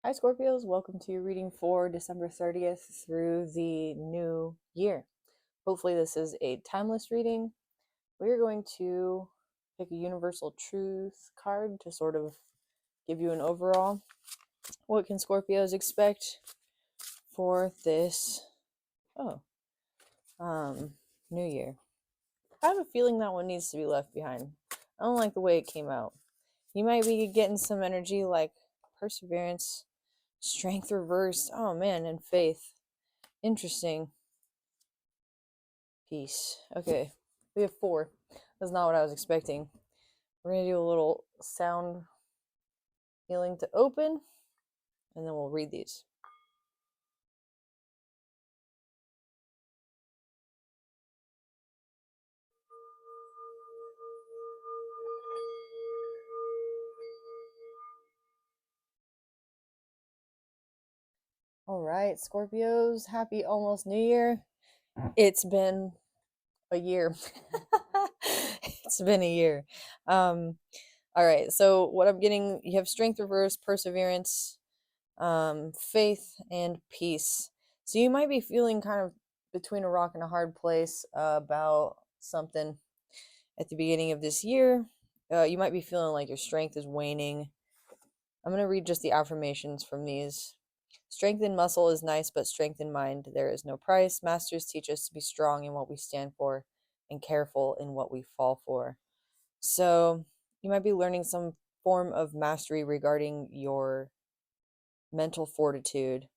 Hi, Scorpios. Welcome to your reading for December 30th through the new year. Hopefully, this is a timeless reading. We're going to pick a universal truth card to sort of give you an overall. What can Scorpios expect for this new year? I have a feeling that one needs to be left behind. I don't like the way it came out. You might be getting some energy like perseverance, strength reversed. Oh man, and faith. Interesting. Peace. Okay. We have 4. That's not what I was expecting. We're going to do a little sound healing to open, and then we'll read these. All right, Scorpios, happy almost New Year. It's been a year. It's been a year. All right, so what I'm getting, you have strength reverse, perseverance, faith, and peace. So you might be feeling kind of between a rock and a hard place about something at the beginning of this year. You might be feeling like your strength is waning. I'm going to read just the affirmations from these. Strength in muscle is nice, but strength in mind there is no price. Masters teach us to be strong in what we stand for and careful in what we fall for. So you might be learning some form of mastery regarding your mental fortitude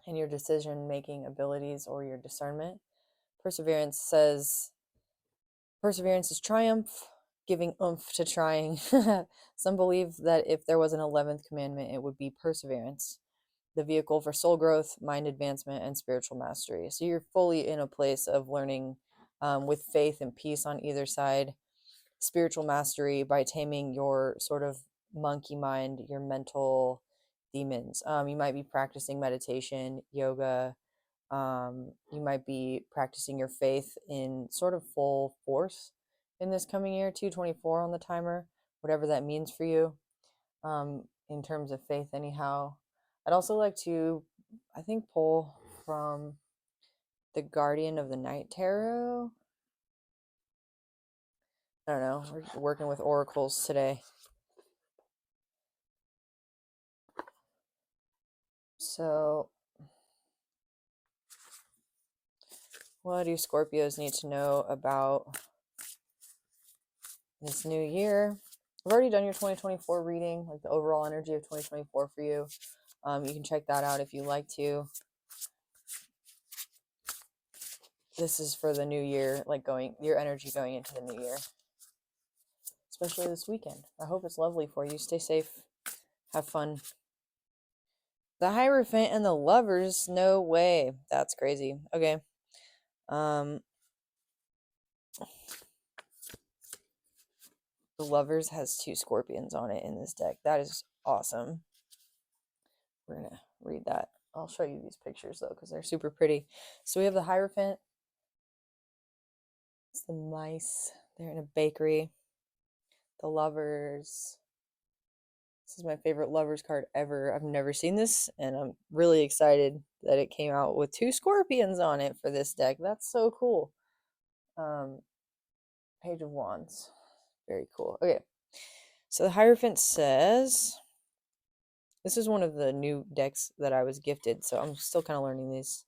and your decision making abilities or your discernment. Perseverance says perseverance is triumph, giving oomph to trying. Some believe that if there was an 11th commandment, it would be perseverance, the vehicle for soul growth, mind advancement, and spiritual mastery. So you're fully in a place of learning with faith and peace on either side, spiritual mastery by taming your sort of monkey mind, your mental demons. You might be practicing meditation, yoga. You might be practicing your faith in sort of full force in this coming year. 224 on the timer, whatever that means for you in terms of faith, anyhow. I'd also like to, I think, pull from the Guardian of the Night Tarot. I don't know. We're working with oracles today. So, what do Scorpios need to know about this new year? I've already done your 2024 reading, like the overall energy of 2024 for you. You can check that out if you like to. This is for the new year, like your energy going into the new year, especially this weekend. I hope it's lovely for you. Stay safe. Have fun. The Hierophant and the Lovers. No way. That's crazy. Okay. The Lovers has 2 scorpions on it in this deck. That is awesome. We're going to read that. I'll show you these pictures though because they're super pretty. So we have the Hierophant. It's the mice. They're in a bakery. The Lovers. This is my favorite Lovers card ever. I've never seen this, and I'm really excited that it came out with 2 scorpions on it for this deck. That's so cool. Page of Wands. Very cool. Okay. So the Hierophant says, this is one of the new decks that I was gifted, so I'm still kind of learning these.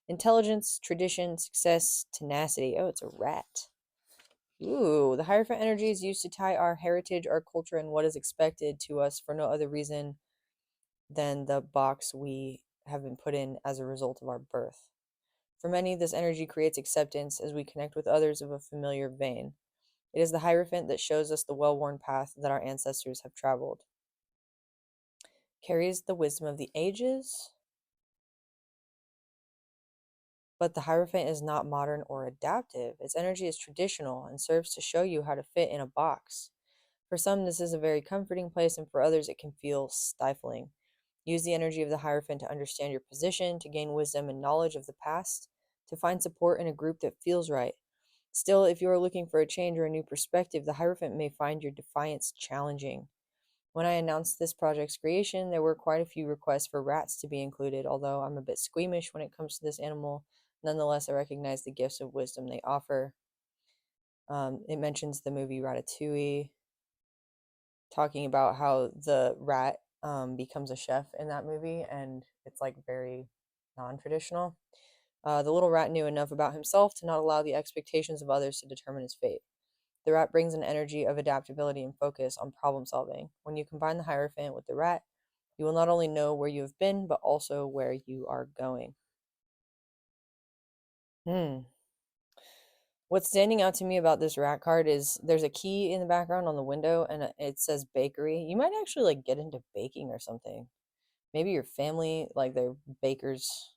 Intelligence, tradition, success, tenacity. Oh, it's a rat. Ooh, the Hierophant energy is used to tie our heritage, our culture, and what is expected to us for no other reason than the box we have been put in as a result of our birth. For many, this energy creates acceptance as we connect with others of a familiar vein. It is the Hierophant that shows us the well-worn path that our ancestors have traveled. Carries the wisdom of the ages, but the Hierophant is not modern or adaptive. Its energy is traditional and serves to show you how to fit in a box. For some, this is a very comforting place, and for others, it can feel stifling. Use the energy of the Hierophant to understand your position, to gain wisdom and knowledge of the past, to find support in a group that feels right. Still, if you are looking for a change or a new perspective, the Hierophant may find your defiance challenging. When I announced this project's creation, there were quite a few requests for rats to be included, although I'm a bit squeamish when it comes to this animal. Nonetheless, I recognize the gifts of wisdom they offer. It mentions the movie Ratatouille, talking about how the rat becomes a chef in that movie, and it's like very non-traditional. The little rat knew enough about himself to not allow the expectations of others to determine his fate. The rat brings an energy of adaptability and focus on problem solving. When you combine the Hierophant with the rat, you will not only know where you have been, but also where you are going. What's standing out to me about this rat card is there's a key in the background on the window, and it says bakery. You might actually like get into baking or something. Maybe your family, like they're bakers,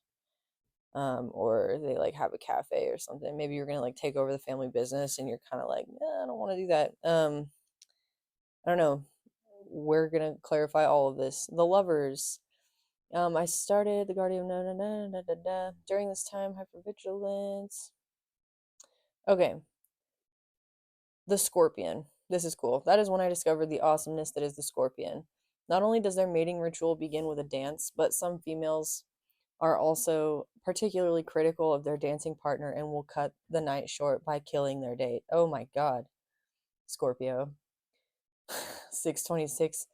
or they like have a cafe or something. Maybe you're gonna like take over the family business, and you're kind of like, I don't want to do that. I don't know. We're gonna clarify all of this. The lovers. I started the Guardian. During this time, hypervigilance. Okay, the Scorpion. This is cool. That is when I discovered the awesomeness that is the Scorpion. Not only does their mating ritual begin with a dance, but some females are also particularly critical of their dancing partner and will cut the night short by killing their date. Oh my god, Scorpio. 626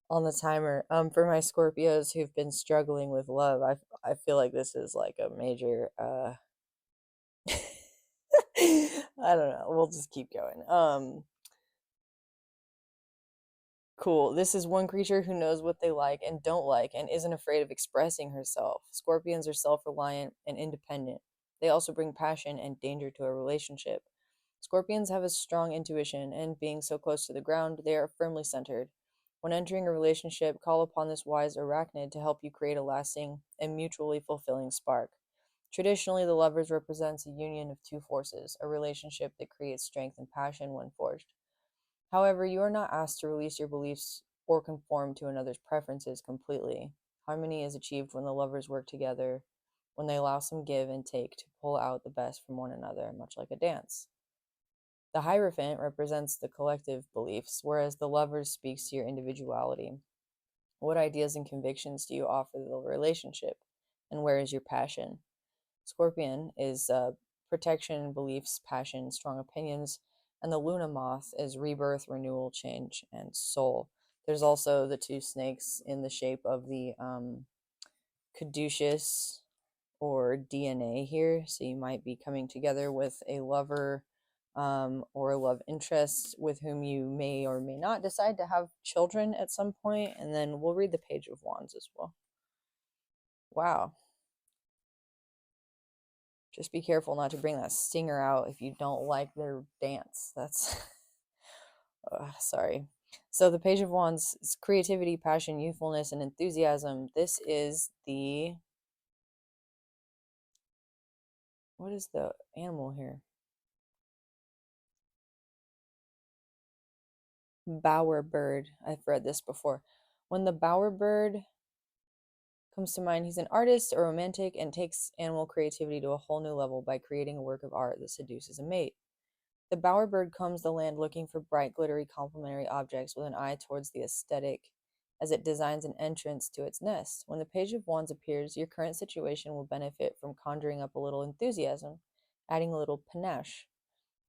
on the timer. For my Scorpios who've been struggling with love, I feel like this is like a major I don't know. We'll just keep going. Cool. This is one creature who knows what they like and don't like and isn't afraid of expressing herself. Scorpions are self-reliant and independent. They also bring passion and danger to a relationship. Scorpions have a strong intuition, and being so close to the ground, they are firmly centered. When entering a relationship, call upon this wise arachnid to help you create a lasting and mutually fulfilling spark. Traditionally, the lovers represents a union of two forces, a relationship that creates strength and passion when forged. However, you are not asked to release your beliefs or conform to another's preferences completely. Harmony is achieved when the lovers work together, when they allow some give and take to pull out the best from one another, much like a dance. The Hierophant represents the collective beliefs, whereas the lovers speaks to your individuality. What ideas and convictions do you offer the relationship, and where is your passion? Scorpion is protection, beliefs, passion, strong opinions, and the Luna Moth is rebirth, renewal, change, and soul. There's also the two snakes in the shape of the caduceus or DNA here. So you might be coming together with a lover or a love interest with whom you may or may not decide to have children at some point. And then we'll read the Page of Wands as well. Wow. Just be careful not to bring that stinger out if you don't like their dance. That's sorry. So the Page of Wands is creativity, passion, youthfulness, and enthusiasm. This is the, what is the animal here? Bowerbird. I've read this before. When the bowerbird comes to mind, he's an artist, a romantic, and takes animal creativity to a whole new level by creating a work of art that seduces a mate. The bowerbird combs the land looking for bright, glittery, complementary objects with an eye towards the aesthetic as it designs an entrance to its nest. When the Page of Wands appears, your current situation will benefit from conjuring up a little enthusiasm, adding a little panache.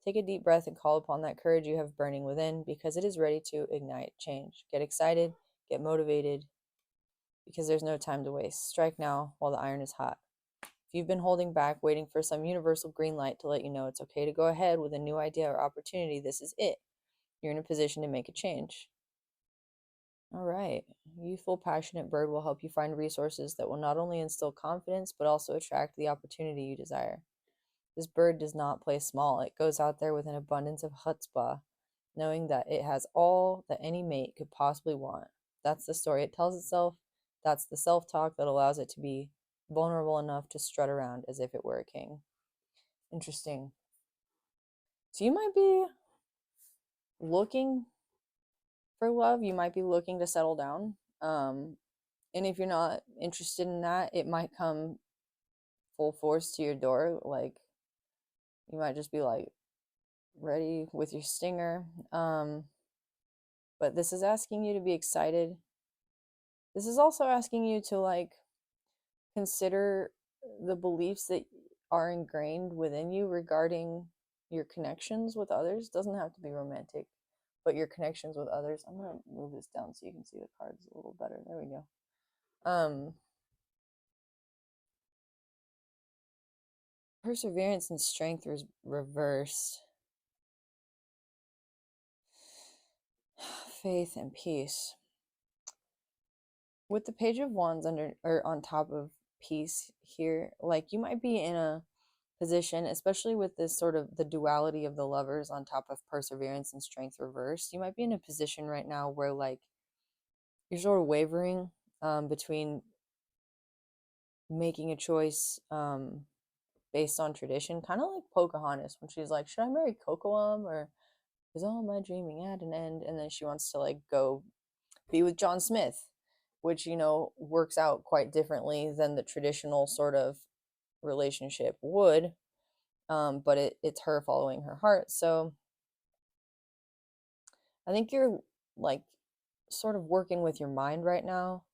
Take a deep breath and call upon that courage you have burning within because it is ready to ignite change. Get excited, get motivated, because there's no time to waste. Strike now while the iron is hot. If you've been holding back, waiting for some universal green light to let you know it's okay to go ahead with a new idea or opportunity, this is it. You're in a position to make a change. All right. Youthful, passionate bird will help you find resources that will not only instill confidence, but also attract the opportunity you desire. This bird does not play small. It goes out there with an abundance of chutzpah, knowing that it has all that any mate could possibly want. That's the story it tells itself. That's the self-talk that allows it to be vulnerable enough to strut around as if it were a king. Interesting. So you might be looking for love. You might be looking to settle down. And if you're not interested in that, it might come full force to your door. Like you might just be like ready with your stinger. But this is asking you to be excited. This is also asking you to like consider the beliefs that are ingrained within you regarding your connections with others. Doesn't have to be romantic, but your connections with others. I'm gonna move this down so you can see the cards a little better. There we go. Perseverance and strength was reversed. Faith and peace. With the Page of Wands under or on top of peace here, like you might be in a position, especially with this sort of the duality of the Lovers on top of perseverance and strength reversed, you might be in a position right now where like you're sort of wavering between making a choice based on tradition, kind of like Pocahontas when she's like, should I marry Cocoam or is all my dreaming at an end? And then she wants to like go be with John Smith, which, you know, works out quite differently than the traditional sort of relationship would. But it's her following her heart. So I think you're like sort of working with your mind right now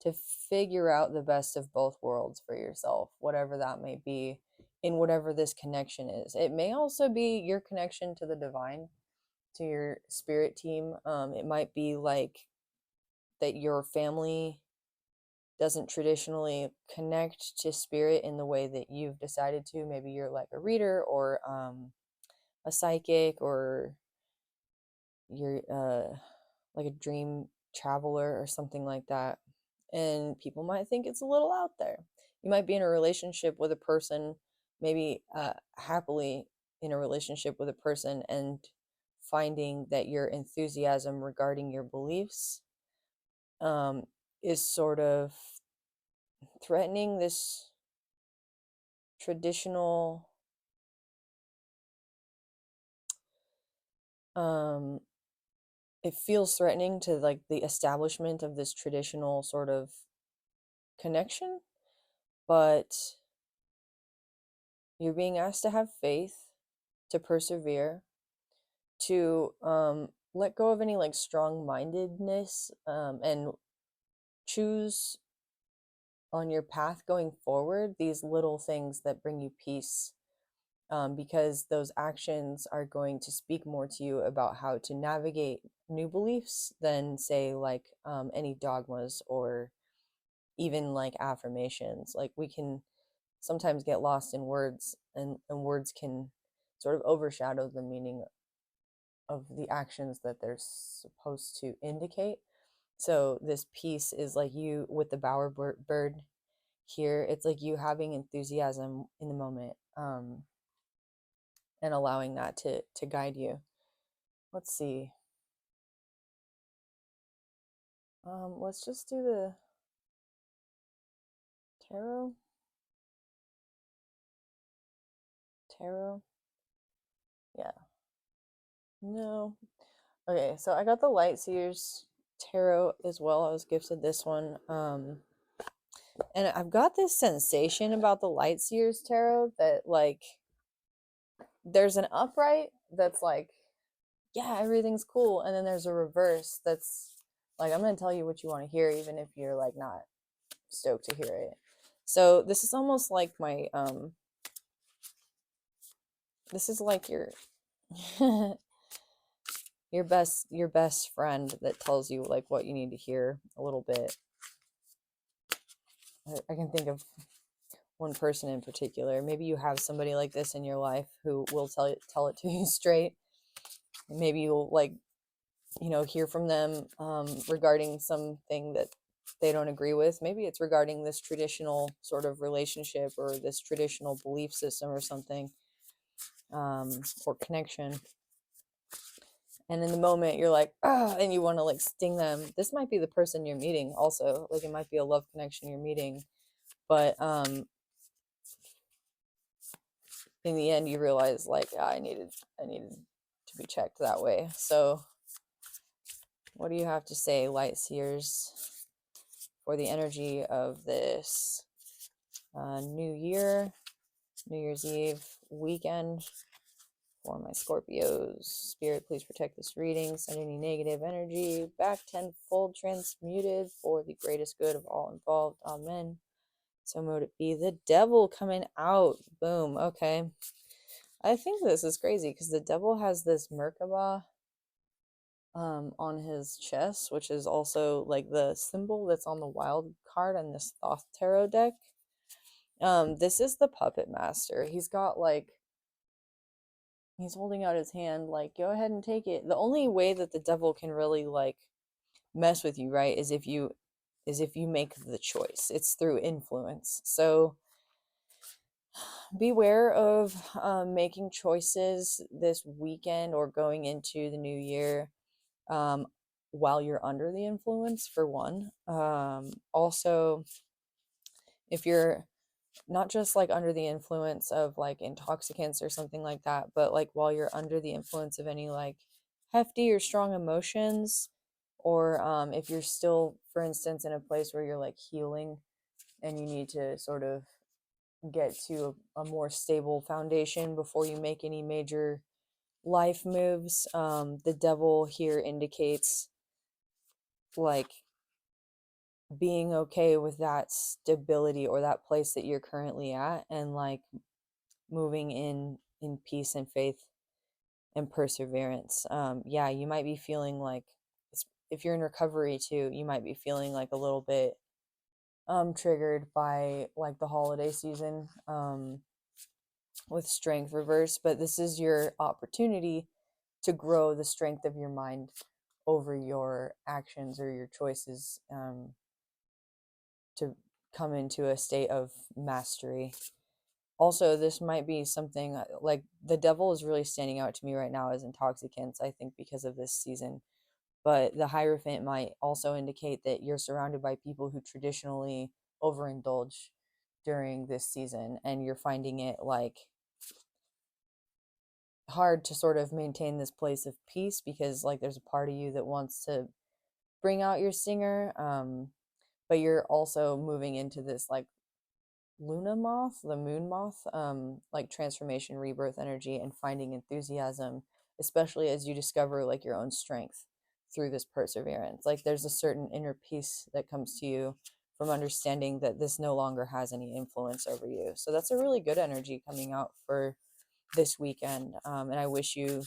to figure out the best of both worlds for yourself, whatever that may be, in whatever this connection is. It may also be your connection to the divine, to your spirit team. It might be like that your family doesn't traditionally connect to spirit in the way that you've decided to. Maybe you're like a reader or a psychic, or you're like a dream traveler or something like that. And people might think it's a little out there. You might be in a relationship with a person, maybe happily in a relationship with a person, and finding that your enthusiasm regarding your beliefs is sort of threatening this traditional it feels threatening to like the establishment of this traditional sort of connection, but you're being asked to have faith, to persevere, to let go of any like strong-mindedness, and choose on your path going forward these little things that bring you peace, because those actions are going to speak more to you about how to navigate new beliefs than say like any dogmas or even like affirmations. Like we can sometimes get lost in words, and words can sort of overshadow the meaning of the actions that they're supposed to indicate. So this piece is like you with the bird here. It's like you having enthusiasm in the moment, and allowing that to guide you. Let's see. Let's just do the tarot. Tarot. Yeah. No. Okay, so I got the Light Seers tarot as well. I was gifted this one. And I've got this sensation about the Light Seers tarot that like there's an upright that's like, yeah, everything's cool, and then there's a reverse that's like, I'm gonna tell you what you want to hear, even if you're like not stoked to hear it. So this is almost like my this is like your your best friend that tells you like what you need to hear a little bit. I can think of one person in particular. Maybe you have somebody like this in your life who will tell it to you straight. Maybe you'll like, you know, hear from them regarding something that they don't agree with. Maybe it's regarding this traditional sort of relationship or this traditional belief system or something, or connection. And in the moment you're like, ah, and you want to like sting them. This might be the person you're meeting also. Like it might be a love connection you're meeting. But in the end you realize like, I needed to be checked that way. So what do you have to say, Light Seers, for the energy of this New Year's Eve weekend for my Scorpios. Spirit, please protect this reading. Send any negative energy back tenfold transmuted for the greatest good of all involved. Amen. So mote it be. The devil coming out. Boom. Okay. I think this is crazy because the devil has this Merkaba on his chest, which is also like the symbol that's on the wild card on this Thoth tarot deck. This is the puppet master. He's got like, he's holding out his hand like, go ahead and take it. The only way that the devil can really like mess with you, right, is if you make the choice. It's through influence. So beware of making choices this weekend or going into the new year while you're under the influence, for one. Also, if you're not just like under the influence of like intoxicants or something like that, but like while you're under the influence of any like hefty or strong emotions, or if you're still, for instance, in a place where you're like healing and you need to sort of get to a more stable foundation before you make any major life moves. The devil here indicates like being okay with that stability or that place that you're currently at, and like moving in peace and faith and perseverance. Yeah, you might be feeling like, if you're in recovery too, you might be feeling like a little bit triggered by like the holiday season with strength reverse, but this is your opportunity to grow the strength of your mind over your actions or your choices, to come into a state of mastery. Also, this might be something like the devil is really standing out to me right now as intoxicants, I think, because of this season. But the Hierophant might also indicate that you're surrounded by people who traditionally overindulge during this season, and you're finding it like hard to sort of maintain this place of peace because like there's a part of you that wants to bring out your singer, but you're also moving into this like Luna moth, the moon moth, like transformation, rebirth energy, and finding enthusiasm, especially as you discover like your own strength through this perseverance. Like there's a certain inner peace that comes to you from understanding that this no longer has any influence over you. So that's a really good energy coming out for this weekend. And I wish you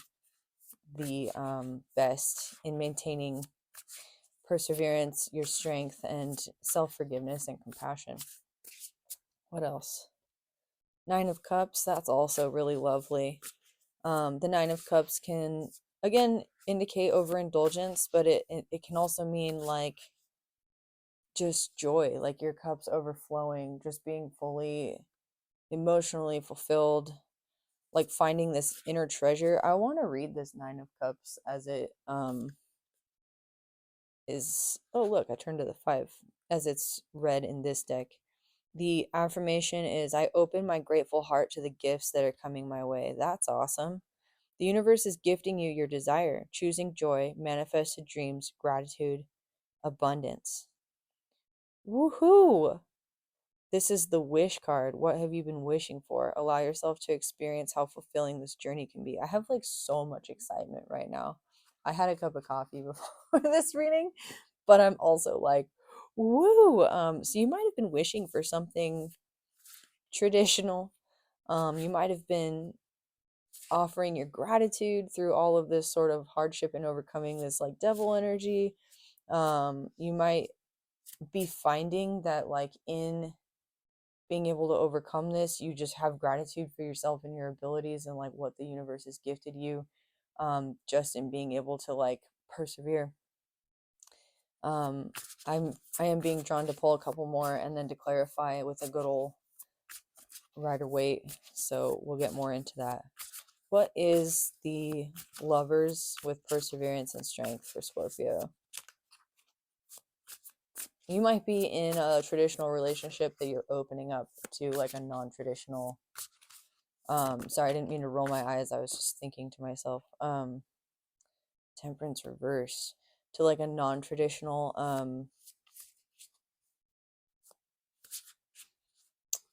the best in maintaining perseverance, your strength, and self-forgiveness and compassion. What else? Nine of Cups, that's also really lovely. The Nine of Cups can, again, indicate overindulgence, but it can also mean like just joy, like your cup's overflowing, just being fully emotionally fulfilled, like finding this inner treasure. I want to read this Nine of Cups as it is. Oh, look, I turned to the 5 as it's read in this deck. The affirmation is, I open my grateful heart to the gifts that are coming my way. That's awesome. The universe is gifting you your desire, choosing joy, manifested dreams, gratitude, abundance. Woohoo! This is the wish card. What have you been wishing for? Allow yourself to experience how fulfilling this journey can be. I have like so much excitement right now. I had a cup of coffee before this reading, but I'm also like, woo! So you might have been wishing for something traditional. You might have been offering your gratitude through all of this sort of hardship and overcoming this like devil energy. You might be finding that like in being able to overcome this, you just have gratitude for yourself and your abilities and like what the universe has gifted you, just in being able to like persevere. I am being drawn to pull a couple more and then to clarify with a good old Rider Waite, so we'll get more into that. What is the Lovers with perseverance and strength for Scorpio? You might be in a traditional relationship that you're opening up to like a non-traditional. Sorry, I didn't mean to roll my eyes. I was just thinking to myself. Temperance reverse to like a non-traditional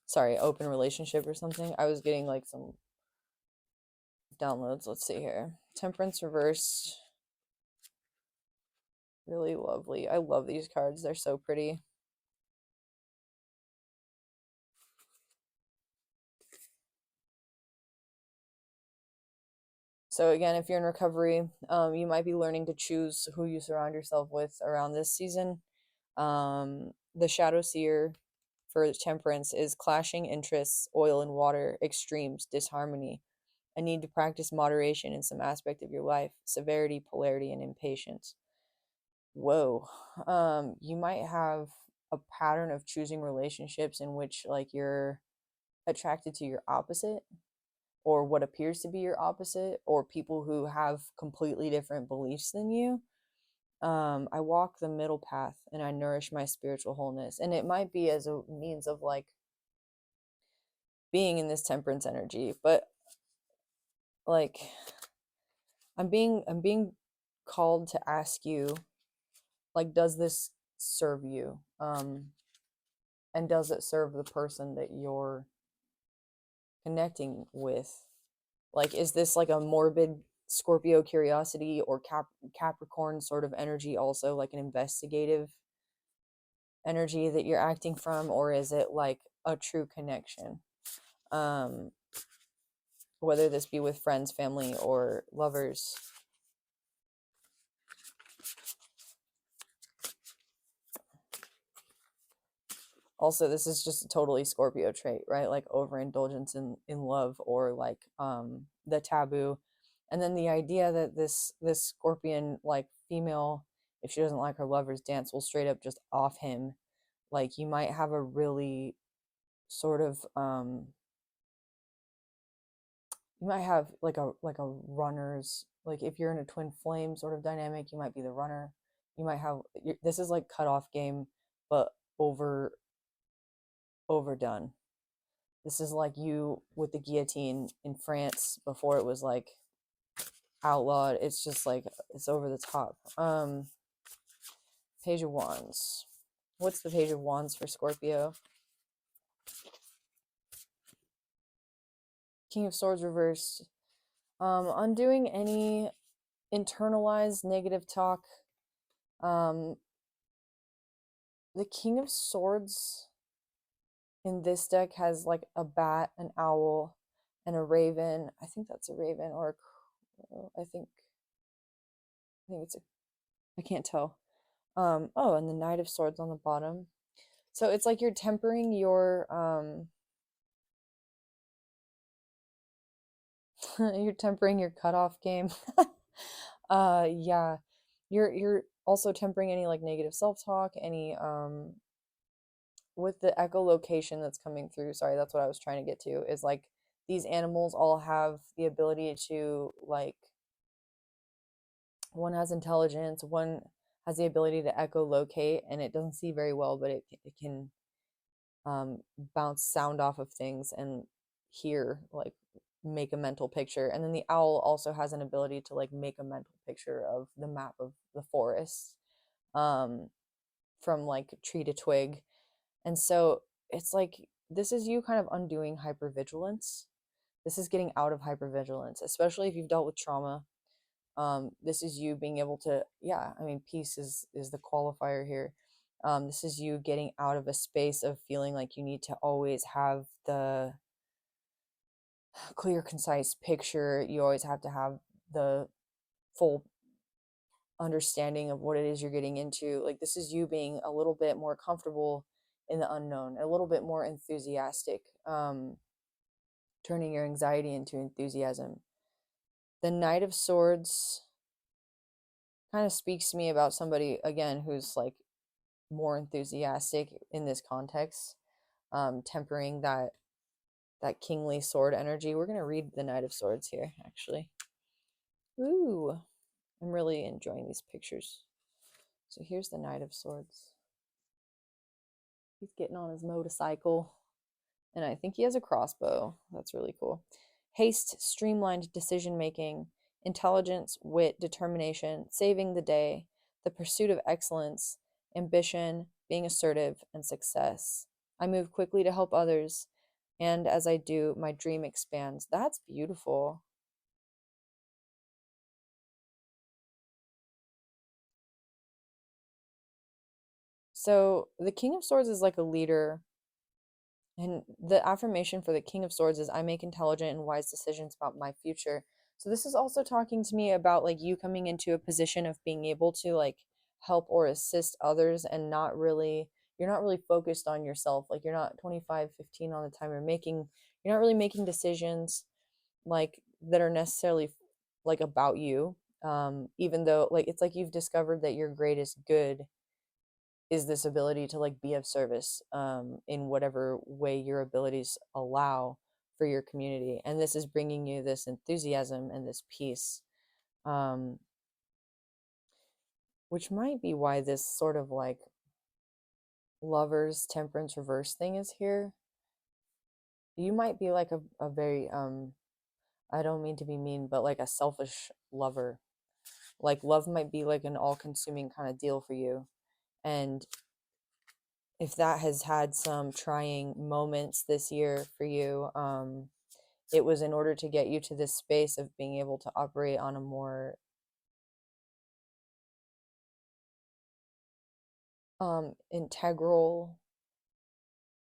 sorry, open relationship or something. I was getting like some downloads. Let's see here. Temperance reversed. Really lovely. I love these cards. They're so pretty. So again, if you're in recovery, you might be learning to choose who you surround yourself with around this season. The shadow seer for temperance is clashing interests, oil and water, extremes, disharmony, a need to practice moderation in some aspect of your life, severity, polarity, and impatience. Whoa. You might have a pattern of choosing relationships in which like you're attracted to your opposite or what appears to be your opposite or people who have completely different beliefs than you. I walk the middle path and I nourish my spiritual wholeness. And it might be as a means of like being in this temperance energy, but like I'm being called to ask you, like, does this serve you? And does it serve the person that you're connecting with? Like, is this like a morbid Scorpio curiosity or Capricorn sort of energy, also like an investigative energy that you're acting from, or is it like a true connection? Um, whether this be with friends, family, or lovers. Also, this is just a totally Scorpio trait, right? Like overindulgence in love or like the taboo. And then the idea that this Scorpion like female, if she doesn't like her lover's dance, will straight up just off him. Like you might have a really sort of you might have like a runner's, like if you're in a twin flame sort of dynamic, you might be the runner. You might have this is like cutoff game, but overdone. This is like you with the guillotine in France before it was like outlawed. It's just like it's over the top. Page of Wands. What's the Page of Wands for Scorpio? King of Swords reversed. Undoing any internalized negative talk. Um, the King of Swords in this deck has like a bat, an owl, and a raven. I think that's a raven or a crow. I think it's a, I can't tell. Oh, and the Knight of Swords on the bottom. So it's like you're tempering your you're tempering your cutoff game. Yeah. You're also tempering any like negative self-talk, any with the echolocation that's coming through. Sorry, that's what I was trying to get to. Is like these animals all have the ability to like one has intelligence, one has the ability to echolocate, and it doesn't see very well, but it can bounce sound off of things and hear, like make a mental picture. And then the owl also has an ability to like make a mental picture of the map of the forest, um, from like tree to twig. And so it's like this is you kind of undoing hypervigilance. This is getting out of hypervigilance, especially if you've dealt with trauma. This is you being able to, yeah, I mean, peace is the qualifier here. This is you getting out of a space of feeling like you need to always have the clear, concise picture. You always have to have the full understanding of what it is you're getting into. Like, this is you being a little bit more comfortable in the unknown, a little bit more enthusiastic, turning your anxiety into enthusiasm. The Knight of Swords kind of speaks to me about somebody, again, who's like more enthusiastic in this context, tempering that kingly sword energy. We're gonna read the Knight of Swords here, actually. Ooh, I'm really enjoying these pictures. So here's the Knight of Swords. He's getting on his motorcycle, and I think he has a crossbow. That's really cool. Haste, streamlined decision making, intelligence, wit, determination, saving the day, the pursuit of excellence, ambition, being assertive, and success. I move quickly to help others, and as I do, my dream expands. That's beautiful. So the King of Swords is like a leader, and the affirmation for the King of Swords is I make intelligent and wise decisions about my future. So this is also talking to me about like you coming into a position of being able to like help or assist others and not really you're not really focused on yourself. Like you're not 25-15 all the time. You're not really making decisions like that are necessarily like about you. Even though like it's like you've discovered that your greatest good is this ability to like be of service in whatever way your abilities allow for your community, and this is bringing you this enthusiasm and this peace, um, which might be why this sort of like lovers temperance reverse thing is here. You might be like a very I don't mean to be mean, but like a selfish lover. Like love might be like an all-consuming kind of deal for you, and if that has had some trying moments this year for you, it was in order to get you to this space of being able to operate on a more integral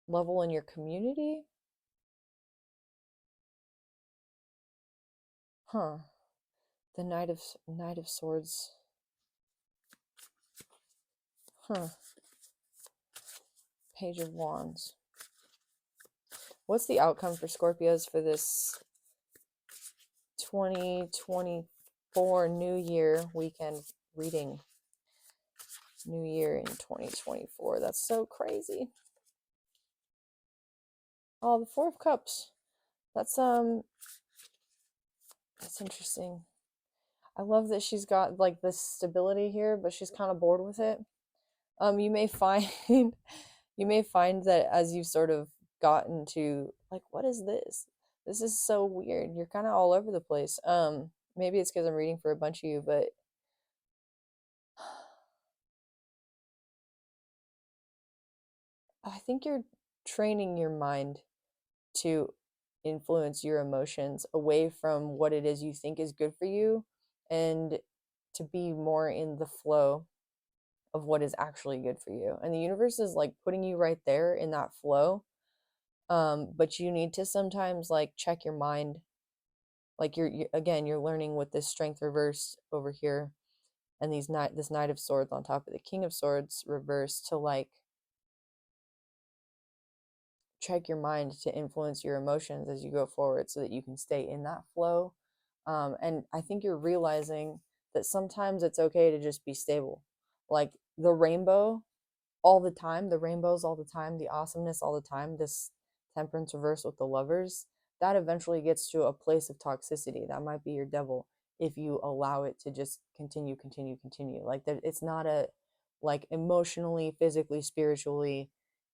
level in your community. Huh. The Knight of Swords. Huh. Page of Wands. What's the outcome for Scorpios for this 2024 New Year weekend reading? New Year in 2024. That's so crazy. Oh, the Four of Cups. That's interesting. I love that she's got like this stability here, but she's kind of bored with it. You may find you may find that as you've sort of gotten to like, what is this? This is so weird. You're kind of all over the place. Maybe it's because I'm reading for a bunch of you, but I think you're training your mind to influence your emotions away from what it is you think is good for you and to be more in the flow of what is actually good for you. And the universe is like putting you right there in that flow. But you need to sometimes like check your mind. Like again, you're learning with this strength reverse over here and this Knight of Swords on top of the King of Swords reverse to like check your mind to influence your emotions as you go forward so that you can stay in that flow. And I think you're realizing that sometimes it's okay to just be stable. Like the rainbow all the time, the rainbows all the time, the awesomeness all the time, this temperance reverse with the lovers, that eventually gets to a place of toxicity. That might be your devil if you allow it to just continue, continue, continue. Like that, it's not a like emotionally, physically, spiritually,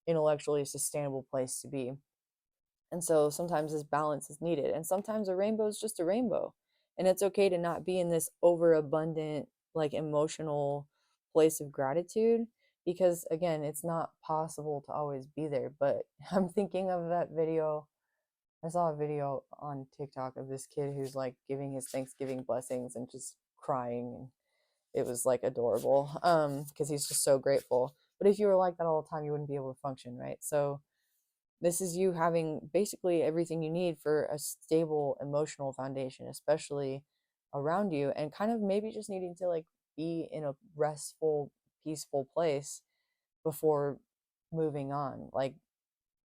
intellectually sustainable place to be. And so sometimes this balance is needed. And sometimes a rainbow is just a rainbow. And it's okay to not be in this overabundant, like emotional place of gratitude because, again, it's not possible to always be there. But I'm thinking of that video. I saw a video on TikTok of this kid who's like giving his Thanksgiving blessings and just crying. And it was like adorable because he's just so grateful. But if you were like that all the time, you wouldn't be able to function, right? So this is you having basically everything you need for a stable emotional foundation, especially around you, and kind of maybe just needing to like be in a restful, peaceful place before moving on. Like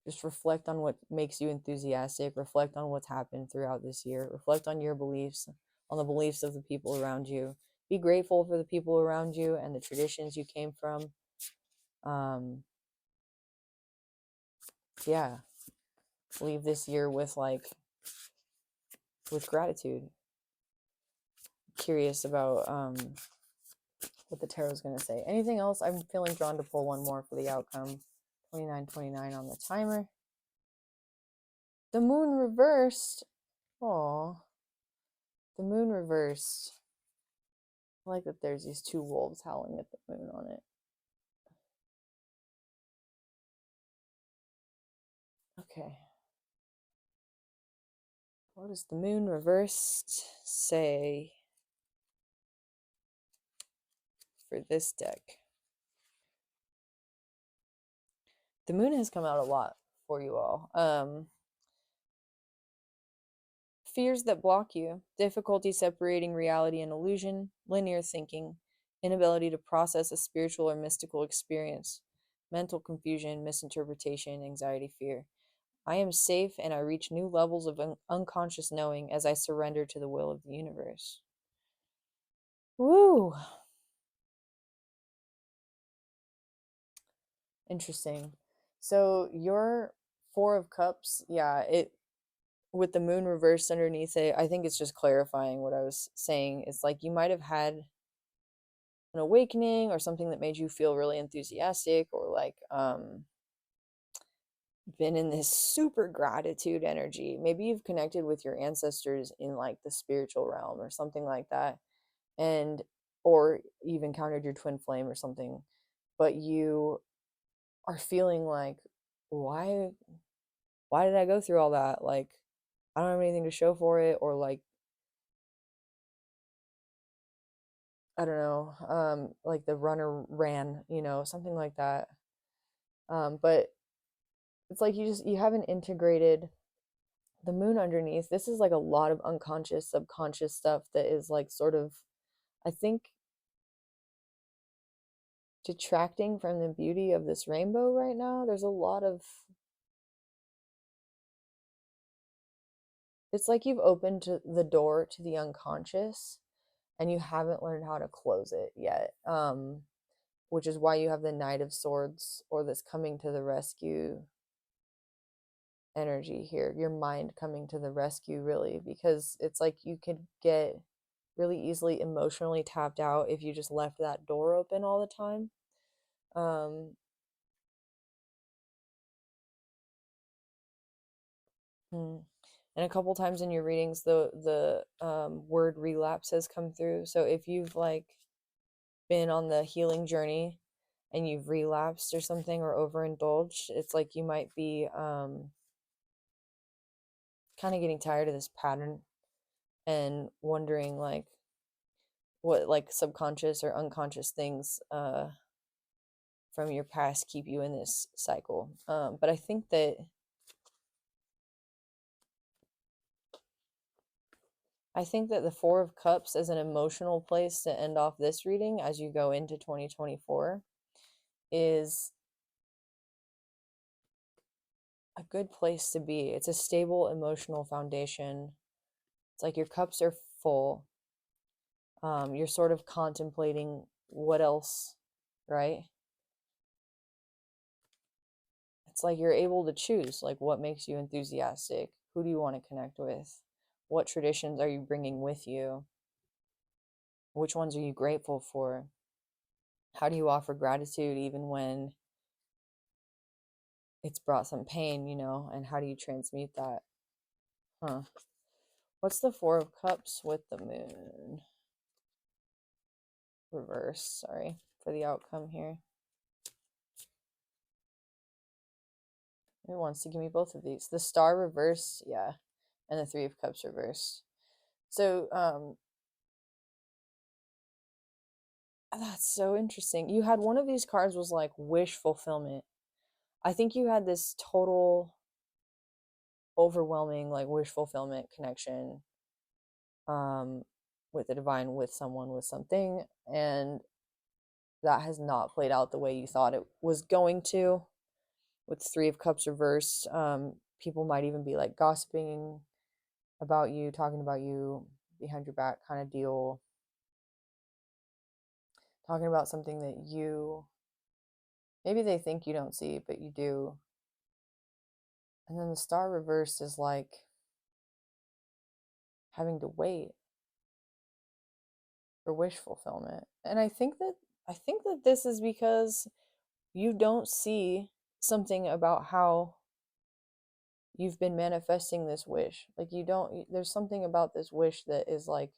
just reflect on what makes you enthusiastic, reflect on what's happened throughout this year, reflect on your beliefs, on the beliefs of the people around you. Be grateful for the people around you and the traditions you came from. Um, yeah, leave this year with gratitude. Curious about what the tarot is going to say. Anything else? I'm feeling drawn to pull one more for the outcome. 29:29 on the timer. The moon reversed. Oh, the moon reversed. I like that there's these two wolves howling at the moon on it. Okay. What does the moon reversed say for this deck? the moon has come out a lot for you all. Fears that block you, difficulty separating reality and illusion, linear thinking, inability to process a spiritual or mystical experience, mental confusion, misinterpretation, anxiety, fear. I am safe and I reach new levels of unconscious knowing as I surrender to the will of the universe. Woo! Interesting. So your Four of Cups, yeah, it with the moon reversed underneath it, I think it's just clarifying what I was saying. It's like you might have had an awakening or something that made you feel really enthusiastic or like been in this super gratitude energy. Maybe you've connected with your ancestors in like the spiritual realm or something like that. And or you've encountered your twin flame or something, but you are feeling like why why did I go through all that? Like I don't have anything to show for it, or like I don't know, like the runner ran, something like that. But it's like you haven't integrated the moon underneath. This is like a lot of unconscious, subconscious stuff that is like sort of, I think, detracting from the beauty of this rainbow right now. There's a lot of, it's like you've opened the door to the unconscious and you haven't learned how to close it yet. Which is why you have the Knight of Swords or this coming to the rescue energy here, your mind coming to the rescue, really, because it's like you could get really easily emotionally tapped out if you just left that door open all the time. um hmm. And a couple times in your readings the word relapse has come through. So if you've like been on the healing journey and you've relapsed or something or overindulged, it's like you might be kind of getting tired of this pattern and wondering like what like subconscious or unconscious things from your past keep you in this cycle. But I think that the Four of Cups is an emotional place to end off this reading as you go into 2024 is a good place to be. It's a stable emotional foundation. It's like your cups are full. You're sort of contemplating what else, right? It's like you're able to choose like what makes you enthusiastic, who do you want to connect with, what traditions are you bringing with you, which ones are you grateful for, how do you offer gratitude even when it's brought some pain, and how do you transmute that? Huh. What's the Four of Cups with the moon reverse? Sorry for the outcome here. It wants to give me both of these. The Star reverse, yeah, and the Three of Cups reverse. So that's so interesting. You had one of these cards was like wish fulfillment. I think you had this total overwhelming like wish fulfillment connection um with the divine, with someone, with something, and that has not played out the way you thought it was going to. With Three of Cups reversed, people might even be like gossiping about you, talking about you behind your back kind of deal, talking about something that you maybe they think you don't see but you do. And then the Star reversed is like having to wait for wish fulfillment. And I think that this is because you don't see something about how you've been manifesting this wish. Like you don't there's something about this wish that is like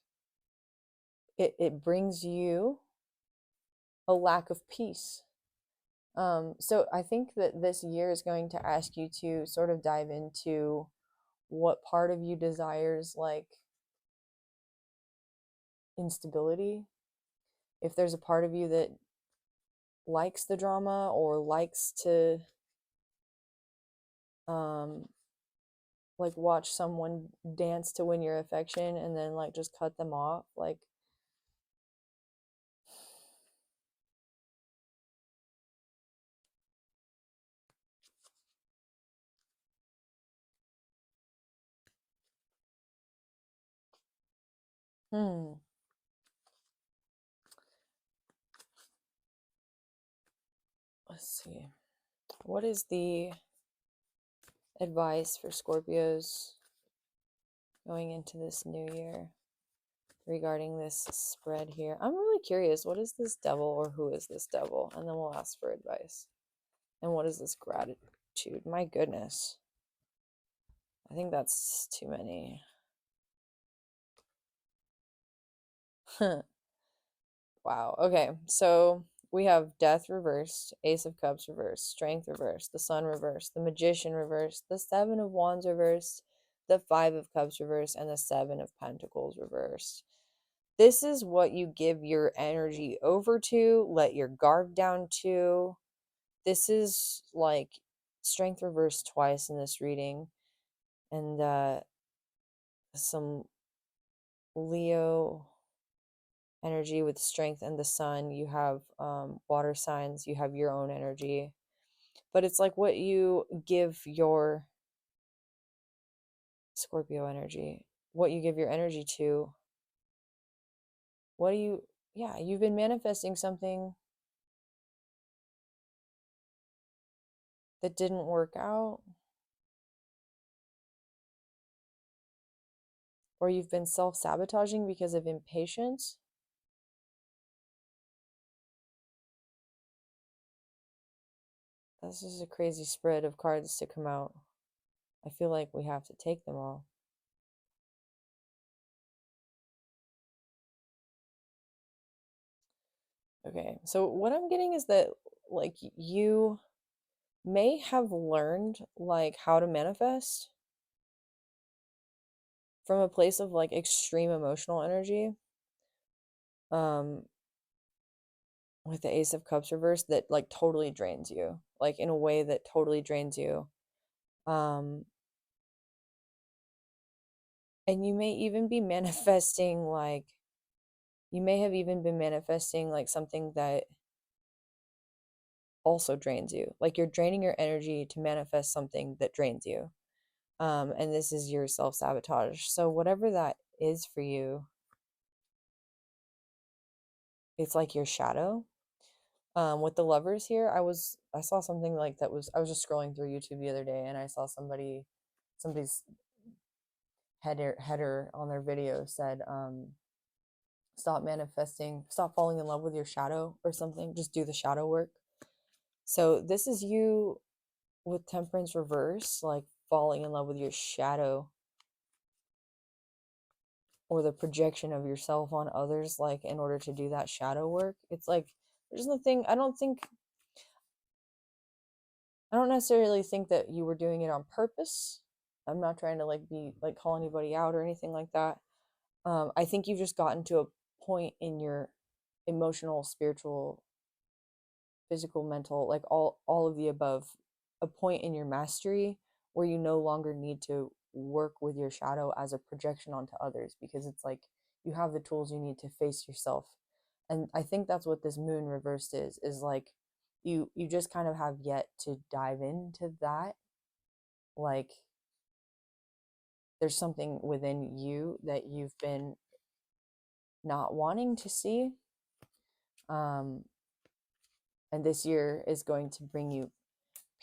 it brings you a lack of peace. So I think that this year is going to ask you to sort of dive into what part of you desires like instability. If there's a part of you that likes the drama or likes to like watch someone dance to win your affection and then like just cut them off, like hmm. Let's see. What is the advice for Scorpios going into this new year regarding this spread here? I'm really curious. What is this devil, or who is this devil? And then we'll ask for advice. And what is this gratitude? My goodness. I think that's too many. Wow. Okay. So we have death reversed, ace of cups reversed, strength reversed, the sun reversed, the magician reversed, the seven of wands reversed, the five of cups reversed, and the seven of pentacles reversed. This is what you give your energy over to, let your guard down to. This is like strength reversed twice in this reading. And some Leo energy with strength and the sun. You have water signs, you have your own energy. But it's like what you give your Scorpio energy, what you give your energy to. What do you, yeah, you've been manifesting something that didn't work out, or you've been self-sabotaging because of impatience. This is a crazy spread of cards to come out. I feel like we have to take them all. Okay, so what I'm getting is that like you may have learned like how to manifest from a place of like extreme emotional energy. With the ace of cups reversed, that like totally drains you, like in a way that totally drains you. um and you may even be manifesting like, you may have even been manifesting like something that also drains you, like you're draining your energy to manifest something that drains you. And this is your self-sabotage. So whatever that is for you, it's like your shadow. With the lovers here, I saw something like that was, I was just scrolling through YouTube the other day and I saw somebody's header on their video said, stop manifesting, stop falling in love with your shadow or something, just do the shadow work. So this is you with temperance reverse, like falling in love with your shadow or the projection of yourself on others, like in order to do that shadow work. It's like there's nothing, I don't necessarily think that you were doing it on purpose. I'm not trying to like be like call anybody out or anything like that. I think you've just gotten to a point in your emotional, spiritual, physical, mental, like all of the above, a point in your mastery where you no longer need to work with your shadow as a projection onto others, because it's like you have the tools you need to face yourself. And I think that's what this moon reversed is like you just kind of have yet to dive into that. Like there's something within you that you've been not wanting to see. um and this year is going to bring you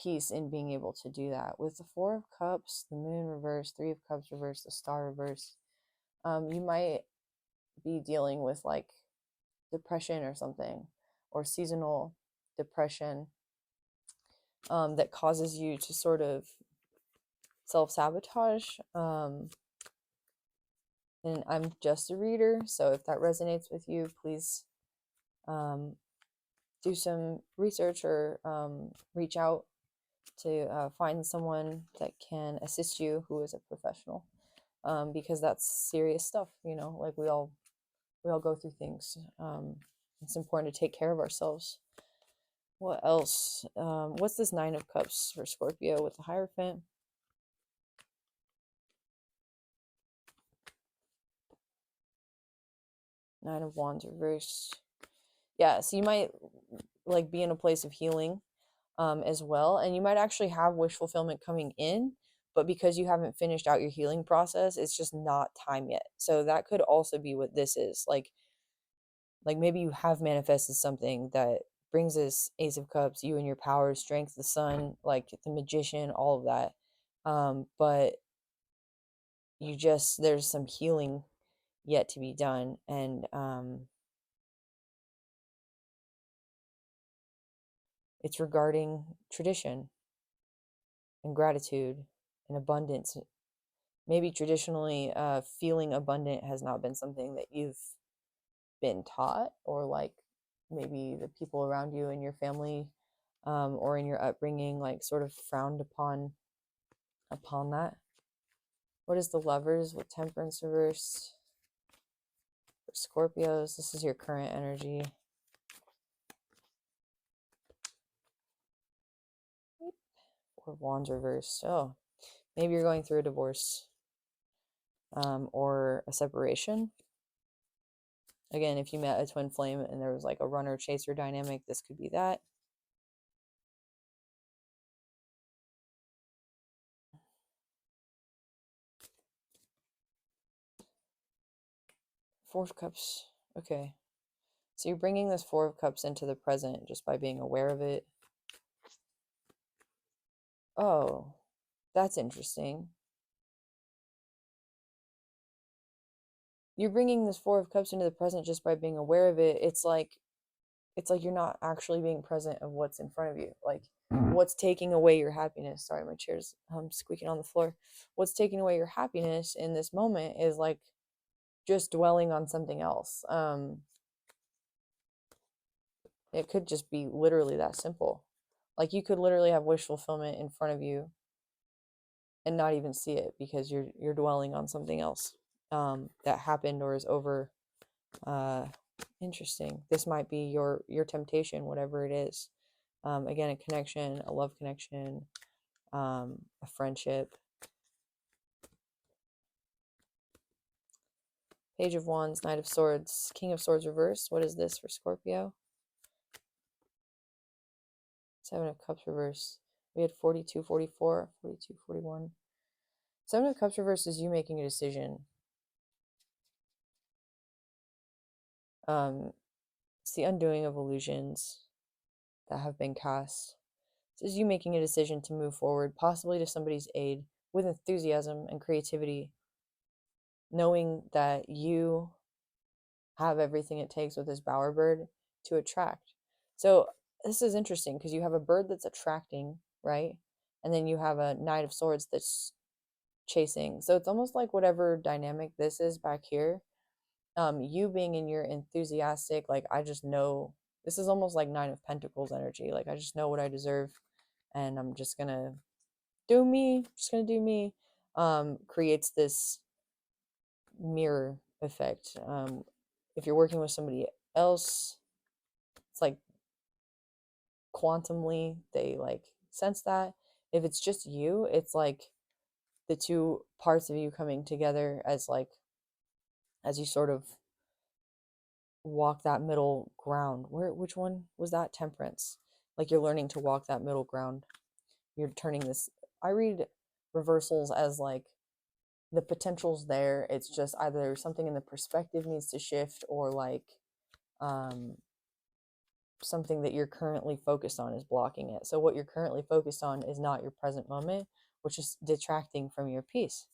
peace in being able to do that. With the four of cups, the moon reverse, three of cups reverse, the star reverse, you might be dealing with like depression or something, or seasonal depression, that causes you to sort of self-sabotage. And I'm just a reader, so if that resonates with you, please do some research or reach out to find someone that can assist you who is a professional, because that's serious stuff, you know, like we all go through things. It's important to take care of ourselves. What else? What's this nine of cups for Scorpio with the Hierophant? Nine of Wands reversed. Yeah, so you might like be in a place of healing as well, and you might actually have wish fulfillment coming in, but because you haven't finished out your healing process, it's just not time yet. So that could also be what this is. Like maybe you have manifested something that brings us Ace of Cups, you and your power, strength, the sun, like the magician, all of that. But you just, there's some healing yet to be done. And it's regarding tradition and gratitude and abundance. Maybe traditionally, feeling abundant has not been something that you've been taught, or like maybe the people around you in your family or in your upbringing like sort of frowned upon that. What is the Lovers with Temperance reverse for Scorpios? This is your current energy. Or Wands reverse. Oh, maybe you're going through a divorce or a separation. Again, if you met a twin flame and there was like a runner chaser dynamic, this could be that. Four of Cups. Okay. So you're bringing this Four of Cups into the present just by being aware of it. Oh, that's interesting. You're bringing this Four of Cups into the present just by being aware of it. It's like you're not actually being present of what's in front of you. Like what's taking away your happiness. Sorry, my chair's squeaking on the floor. What's taking away your happiness in this moment is like just dwelling on something else. It could just be literally that simple. Like you could literally have wish fulfillment in front of you and not even see it because you're dwelling on something else that happened or is over. Interesting. This might be your temptation, whatever it is. Again, a connection, a love connection, a friendship. Page of Wands, Knight of Swords, King of Swords reversed. What is this for Scorpio? Seven of Cups reversed. We had 42, 44, 42, 41. Seven of Cups reversed is you making a decision. It's the undoing of illusions that have been cast. This is you making a decision to move forward, possibly to somebody's aid, with enthusiasm and creativity, knowing that you have everything it takes with this bowerbird to attract. So this is interesting because you have a bird that's attracting, right? And then you have a Knight of Swords that's chasing. So it's almost like whatever dynamic this is back here, you being in your enthusiastic, like I just know, this is almost like Nine of Pentacles energy. Like I just know what I deserve and I'm just gonna do me, just gonna do me. Creates this mirror effect. If you're working with somebody else, it's like quantumly they like sense that. If it's just you, it's like the two parts of you coming together as like as you sort of walk that middle ground. Which one was that? Temperance. Like you're learning to walk that middle ground. You're turning this, I read reversals as like the potential's there. It's just either something in the perspective needs to shift or like um something that you're currently focused on is blocking it. So what you're currently focused on is not your present moment, which is detracting from your peace.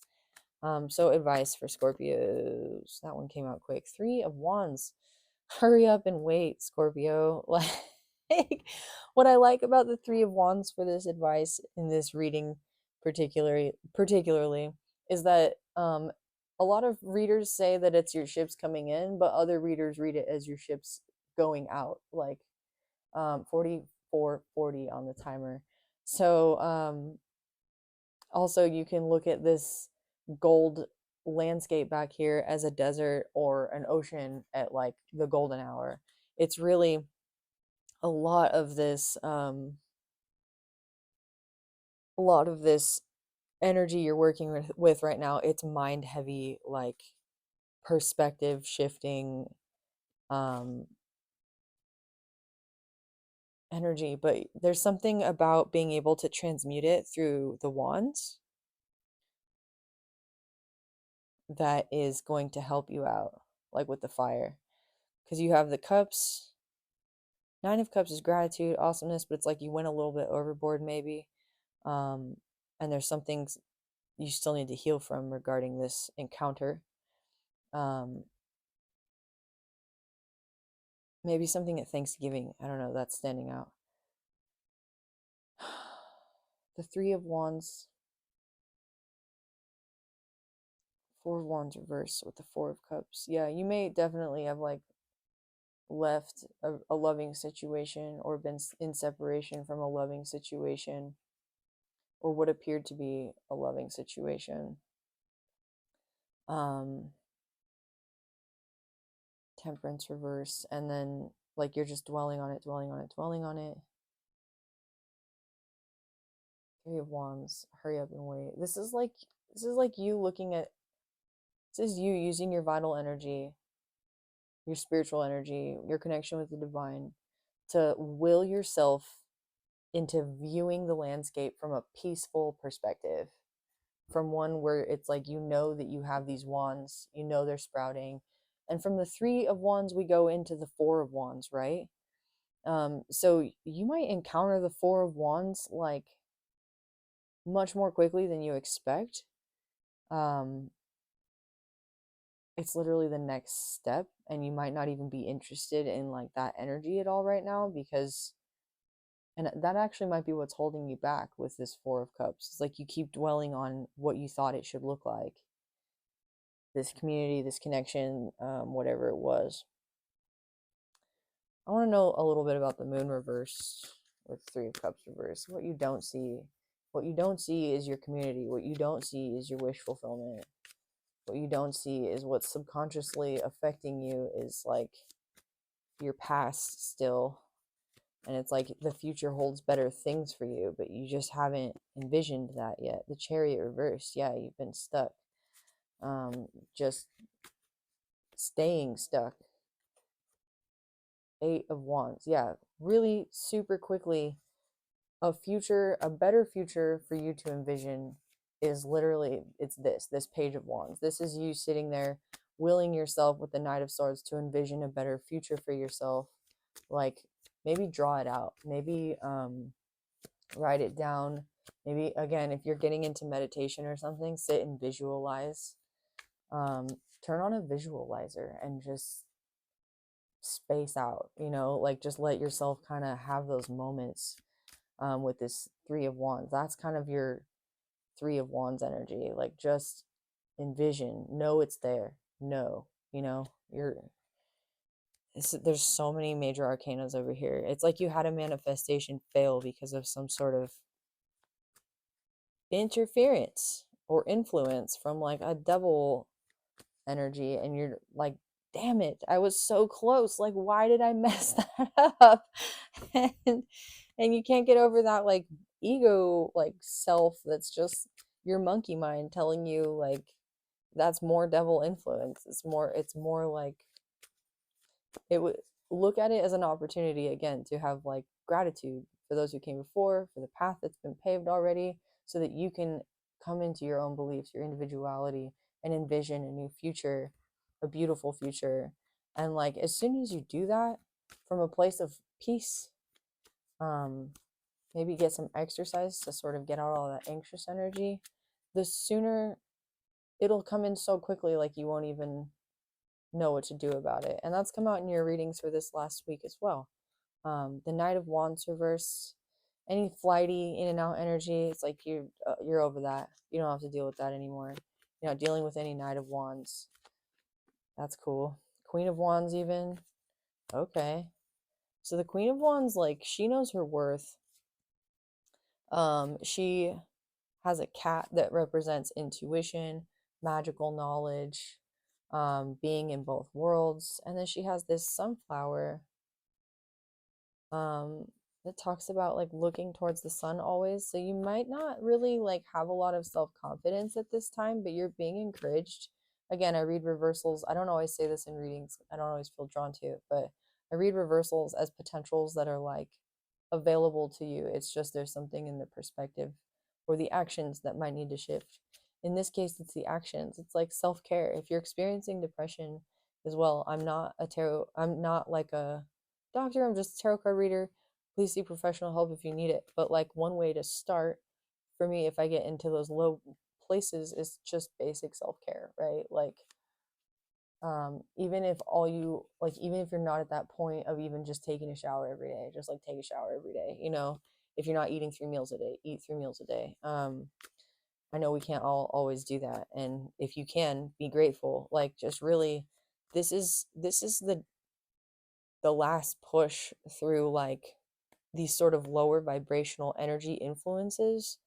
So advice for Scorpios. That one came out quick. Three of Wands. Hurry up and wait, Scorpio. Like what I like about the Three of Wands for this advice in this reading particularly is that a lot of readers say that it's your ships coming in, but other readers read it as your ships going out. Like 44:40 on the timer. So also you can look at this gold landscape back here as a desert or an ocean at like the golden hour. It's really a lot of this energy you're working with right now. It's mind heavy, like perspective shifting, um, energy, but there's something about being able to transmute it through the wands that is going to help you out, like with the fire. Because you have the cups. Nine of Cups is gratitude, awesomeness, but it's like you went a little bit overboard, maybe. Um, and there's some things you still need to heal from regarding this encounter. Um, maybe something at Thanksgiving. I don't know. That's standing out. The Three of Wands, Four of Wands reverse with the Four of Cups. Yeah, you may definitely have like left a loving situation or been in separation from a loving situation or what appeared to be a loving situation. Um, Temperance reverse, and then like you're just dwelling on it, dwelling on it, dwelling on it. Three of Wands, hurry up and wait. This is like you looking at, this is you using your vital energy, your spiritual energy, your connection with the divine to will yourself into viewing the landscape from a peaceful perspective, from one where it's like you know that you have these wands, you know they're sprouting. And from the Three of Wands, we go into the Four of Wands, right? So you might encounter the Four of Wands like much more quickly than you expect. Um, it's literally the next step, and you might not even be interested in like that energy at all right now because, and that actually might be what's holding you back with this Four of Cups. It's like you keep dwelling on what you thought it should look like, this community, this connection, whatever it was. I want to know a little bit about the Moon reverse with Three of Cups reverse. What you don't see. What you don't see is your community. What you don't see is your wish fulfillment. What you don't see is what's subconsciously affecting you is like your past still. And it's like the future holds better things for you, but you just haven't envisioned that yet. The Chariot reverse. Yeah, you've been stuck. Just staying stuck. Eight of Wands. Yeah, really super quickly a future, a better future for you to envision is literally, it's this Page of Wands. This is you sitting there willing yourself with the Knight of Swords to envision a better future for yourself. Like maybe draw it out, maybe write it down. Maybe again, if you're getting into meditation or something, sit and visualize. Turn on a visualizer and just space out, like just let yourself kind of have those moments with this Three of Wands. That's kind of your Three of Wands energy. Like just envision, know it's there, know, you're. There's so many major arcanas over here. It's like you had a manifestation fail because of some sort of interference or influence from like a devil energy, and you're like, damn it, I was so close, like why did I mess that up? and and you can't get over that like ego, like self, that's just your monkey mind telling you like that's more devil influence. It's more like it would look at it as an opportunity again to have like gratitude for those who came before, for the path that's been paved already, so that you can come into your own beliefs, your individuality, and envision a new future, a beautiful future. And like as soon as you do that from a place of peace, um maybe get some exercise to sort of get out all that anxious energy, the sooner it'll come in so quickly, like you won't even know what to do about it. And that's come out in your readings for this last week as well. The Knight of Wands reverse, any flighty in and out energy, it's like you're over that. You don't have to deal with that anymore. You're not dealing with any Knight of Wands. That's cool. Queen of Wands even. Okay. So the Queen of Wands, like, she knows her worth. She has a cat that represents intuition, magical knowledge, being in both worlds. And then she has this sunflower um, that talks about like looking towards the sun always. So you might not really like have a lot of self-confidence at this time, but you're being encouraged again, I read reversals. I don't always say this in readings. I don't always feel drawn to it, but I read reversals as potentials that are like available to you. It's just there's something in the perspective or the actions that might need to shift. In this case, it's the actions. It's like self-care. If you're experiencing depression as well, I'm not like a doctor, I'm just a tarot card reader. Please seek professional help if you need it. But like one way to start for me, if I get into those low places, is just basic self-care, right? Like even if all you like, even if you're not at that point of even just taking a shower every day, just like take a shower every day, you know. If you're not eating 3 meals a day, eat 3 meals a day. I know we can't all always do that, and if you can, be grateful. Like just really, this is the last push through like these sort of lower vibrational energy influences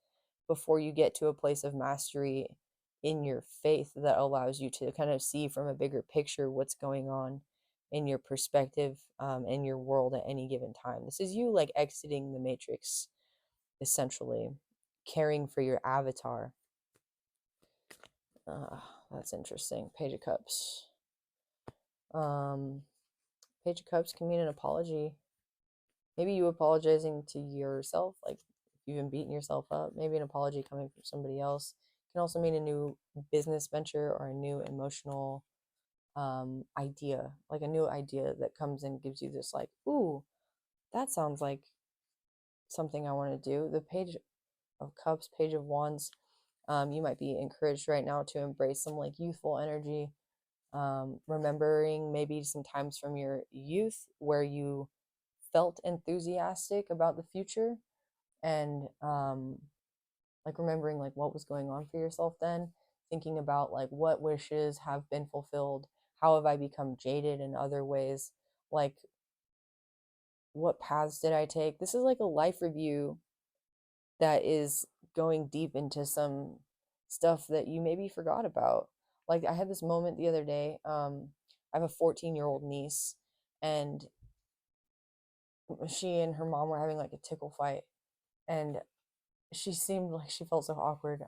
before you get to a place of mastery in your faith that allows you to kind of see from a bigger picture what's going on in your perspective, in your world at any given time. This is you like exiting the matrix, essentially, caring for your avatar. uh, that's interesting. Page of Cups. um Page of Cups can mean an apology. Maybe you apologizing to yourself, like if you've been beating yourself up. Maybe an apology coming from somebody else. It can also mean a new business venture or a new emotional idea, like a new idea that comes and gives you this, like, ooh, that sounds like something I want to do. The Page of Cups, Page of Wands, you might be encouraged right now to embrace some like youthful energy, remembering maybe some times from your youth where you felt enthusiastic about the future, and like remembering like what was going on for yourself then, thinking about like what wishes have been fulfilled, how have I become jaded in other ways, like what paths did I take. This is like a life review that is going deep into some stuff that you maybe forgot about. Like I had this moment the other day. I have a 14-year-old niece, and she and her mom were having like a tickle fight, and she seemed like she felt so awkward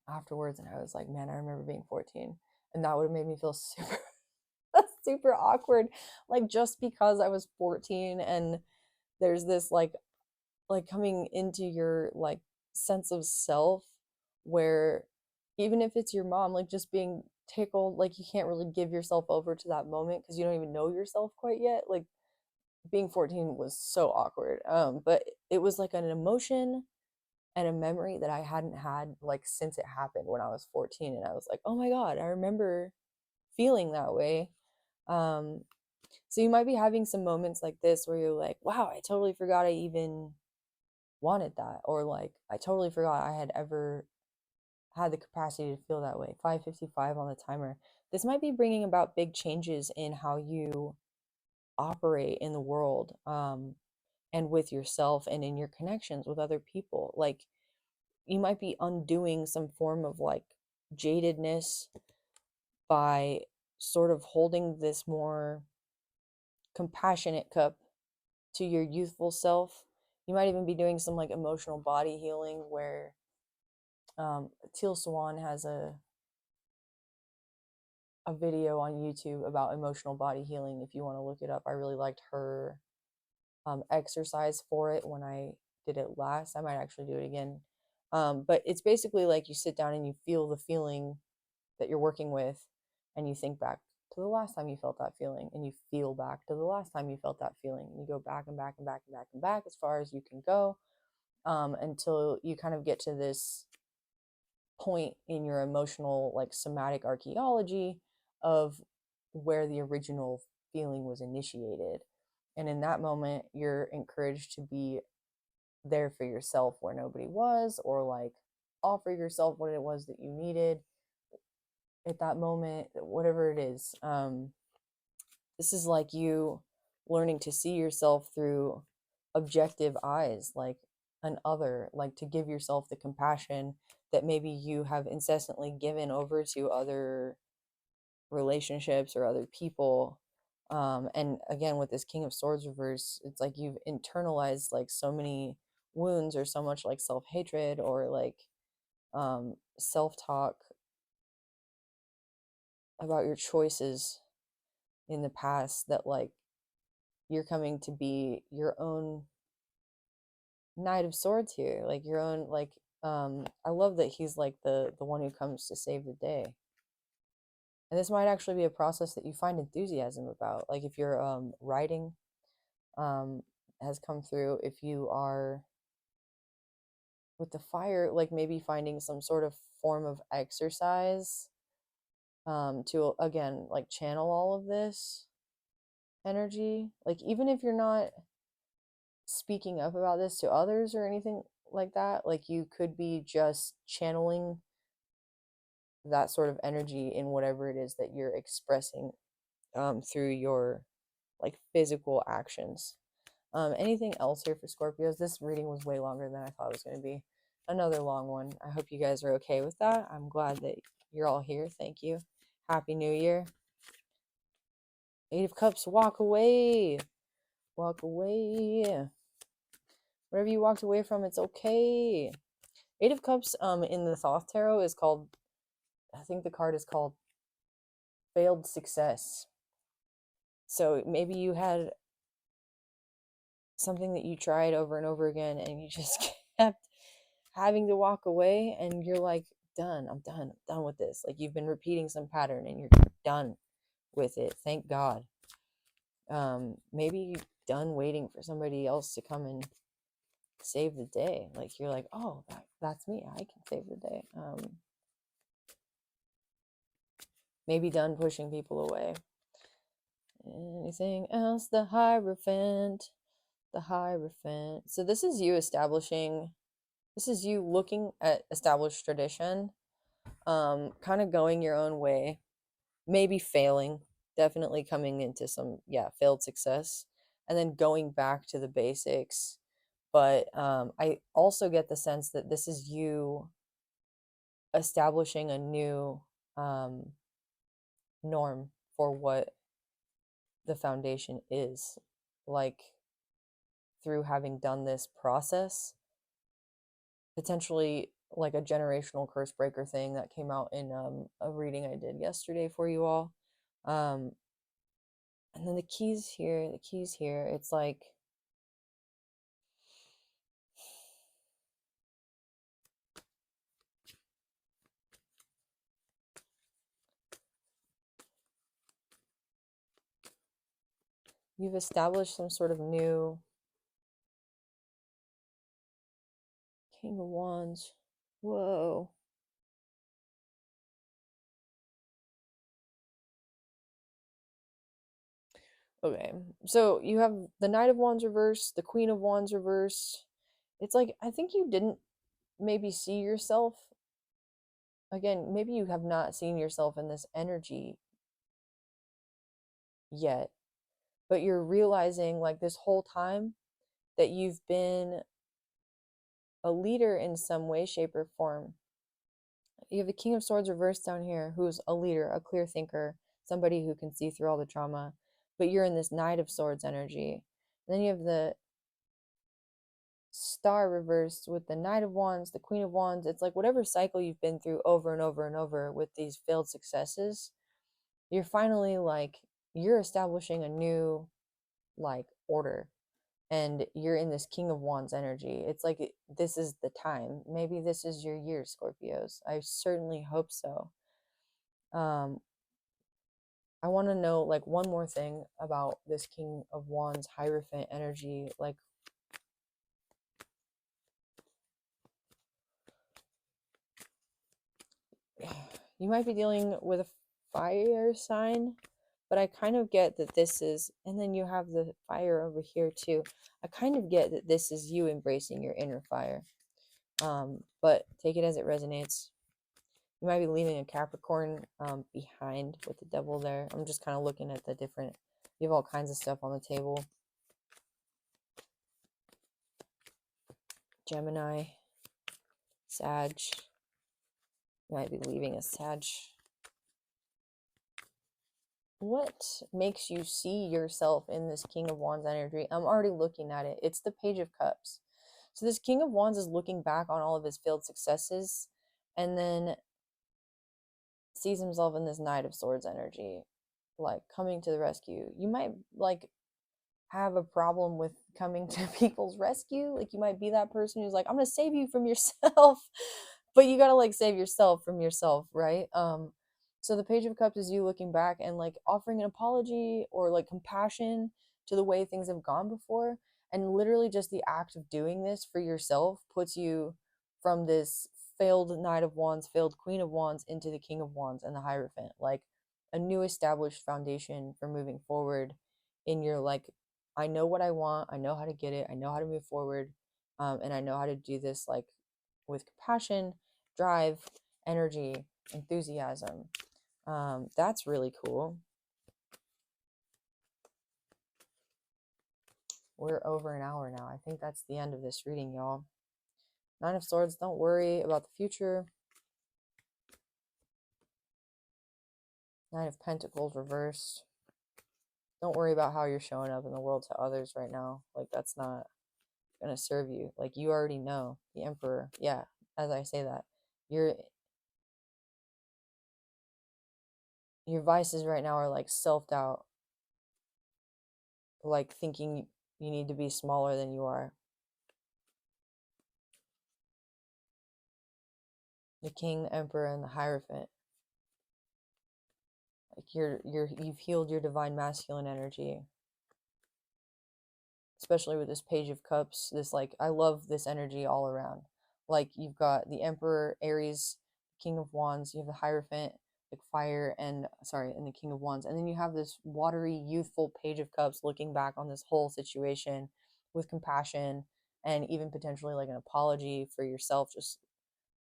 afterwards, and I was like, man, I remember being 14, and that would have made me feel super super awkward, like just because I was 14. And there's this like coming into your like sense of self, where even if it's your mom, like just being tickled, like you can't really give yourself over to that moment because you don't even know yourself quite yet. Like being 14 was so awkward, but it was like an emotion and a memory that I hadn't had like since it happened when I was 14. And I was like, oh my God, I remember feeling that way. Um, so you might be having some moments like this where you're like, wow, I totally forgot I even wanted that. Or like, I totally forgot I had ever had the capacity to feel that way. 5:55 on the timer. This might be bringing about big changes in how you operate in the world, and with yourself and in your connections with other people. Like, you might be undoing some form of like jadedness by sort of holding this more compassionate cup to your youthful self. You might even be doing some like emotional body healing where Teal Swan has a video on YouTube about emotional body healing if you want to look it up. I really liked her exercise for it when I did it last. I might actually do it again. But it's basically like you sit down and you feel the feeling that you're working with, and you think back to the last time you felt that feeling, and you feel back to the last time you felt that feeling, and you go back and back and back and back and back as far as you can go, until you kind of get to this point in your emotional like somatic archaeology of where the original feeling was initiated. And in that moment you're encouraged to be there for yourself where nobody was, or like offer yourself what it was that you needed at that moment, whatever it is. This is like you learning to see yourself through objective eyes, like an other, like to give yourself the compassion that maybe you have incessantly given over to other relationships or other people. And again, with this King of Swords reverse, it's like you've internalized like so many wounds, or so much like self-hatred, or like self-talk about your choices in the past, that like you're coming to be your own Knight of Swords here, like your own, like I love that he's like the one who comes to save the day. And this might actually be a process that you find enthusiasm about, like if you're writing um has come through, if you are with the fire, like maybe finding some sort of form of exercise to again like channel all of this energy, like even if you're not speaking up about this to others or anything like that, like you could be just channeling that sort of energy in whatever it is that you're expressing through your like physical actions. Anything else here for Scorpios? This reading was way longer than I thought it was going to be. Another long one. I hope you guys are okay with that. I'm glad that you're all here. Thank you. Happy New Year. Eight of Cups, walk away. Walk away. Whatever you walked away from, it's okay. Eight of Cups in the Thoth Tarot is called, I think the card is called Failed Success. So maybe you had something that you tried over and over again and you just kept having to walk away, and you're like, done, I'm done with this. Like you've been repeating some pattern and you're done with it. Thank God. Maybe done waiting for somebody else to come and save the day. Like you're like, oh, that's me, I can save the day. Maybe done pushing people away. Anything else? The Hierophant. The Hierophant. So this is you establishing, this is you looking at established tradition, kind of going your own way, maybe failing, definitely coming into some, yeah, failed success, and then going back to the basics. But I also get the sense that this is you establishing a new norm for what the foundation is, like through having done this process, potentially like a generational curse breaker thing that came out in a reading I did yesterday for you all. And then the keys here, it's like you've established some sort of new King of Wands. Whoa. Okay, so you have the Knight of Wands reversed, the Queen of Wands reversed. It's like, I think you didn't maybe see yourself, again, maybe you have not seen yourself in this energy yet, but you're realizing like this whole time that you've been a leader in some way, shape, or form. You have the King of Swords reversed down here, who's a leader, a clear thinker, somebody who can see through all the trauma, but you're in this Knight of Swords energy. And then you have the Star reversed with the Knight of Wands, the Queen of Wands. It's like whatever cycle you've been through over and over and over with these failed successes, you're finally like, you're establishing a new like order, and you're in this King of Wands energy. It's like this is the time. Maybe this is your year, Scorpios. I certainly hope so. I want to know like one more thing about this King of Wands Hierophant energy. Like, you might be dealing with a fire sign, but I kind of get that this is, and then you have the fire over here too. I kind of get that this is you embracing your inner fire. But take it as it resonates. You might be leaving a Capricorn behind with the devil there. I'm just kind of looking at the different, you have all kinds of stuff on the table. Gemini, Sag. You might be leaving a Sag. What makes you see yourself in this King of Wands energy? I'm already looking at it. It's the Page of Cups. So this King of Wands is looking back on all of his failed successes, and then sees himself in this Knight of Swords energy, like coming to the rescue. You might like have a problem with coming to people's rescue. Like you might be that person who's like, I'm gonna save you from yourself, but you gotta like save yourself from yourself, right? So the Page of Cups is you looking back and like offering an apology or like compassion to the way things have gone before. And literally just the act of doing this for yourself puts you from this failed Knight of Wands, failed Queen of Wands into the King of Wands and the Hierophant. Like a new established foundation for moving forward in your like, I know what I want, I know how to get it, I know how to move forward, and I know how to do this like with compassion, drive, energy, enthusiasm. That's really cool. We're over an hour now. I think that's the end of this reading, y'all. Nine of Swords, don't worry about the future. Nine of Pentacles reversed. Don't worry about how you're showing up in the world to others right now. Like, that's not going to serve you. Like, you already know. The Emperor. Yeah, as I say that. Your vices right now are like self-doubt. Like, thinking you need to be smaller than you are. The King, the Emperor, and the Hierophant. Like, you've healed your divine masculine energy. Especially with this Page of Cups, this like, I love this energy all around. Like, you've got the Emperor, Aries, King of Wands, you have the Hierophant, like fire, and the King of Wands, and then you have this watery, youthful Page of Cups looking back on this whole situation with compassion and even potentially like an apology for yourself. Just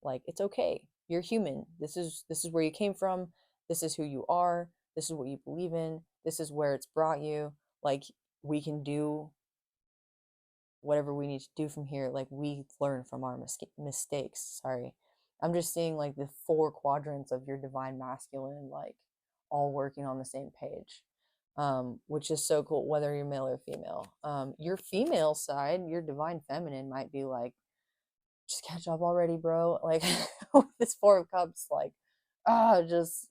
like, it's okay, you're human. This is where you came from. This is who you are. This is what you believe in. This is where it's brought you. Like, we can do whatever we need to do from here. Like, we learn from our mistakes. Sorry, I'm just seeing like the four quadrants of your divine masculine, like all working on the same page, which is so cool, whether you're male or female. Your female side, your divine feminine, might be like, just catch up already, bro. Like, with this Four of Cups, like, just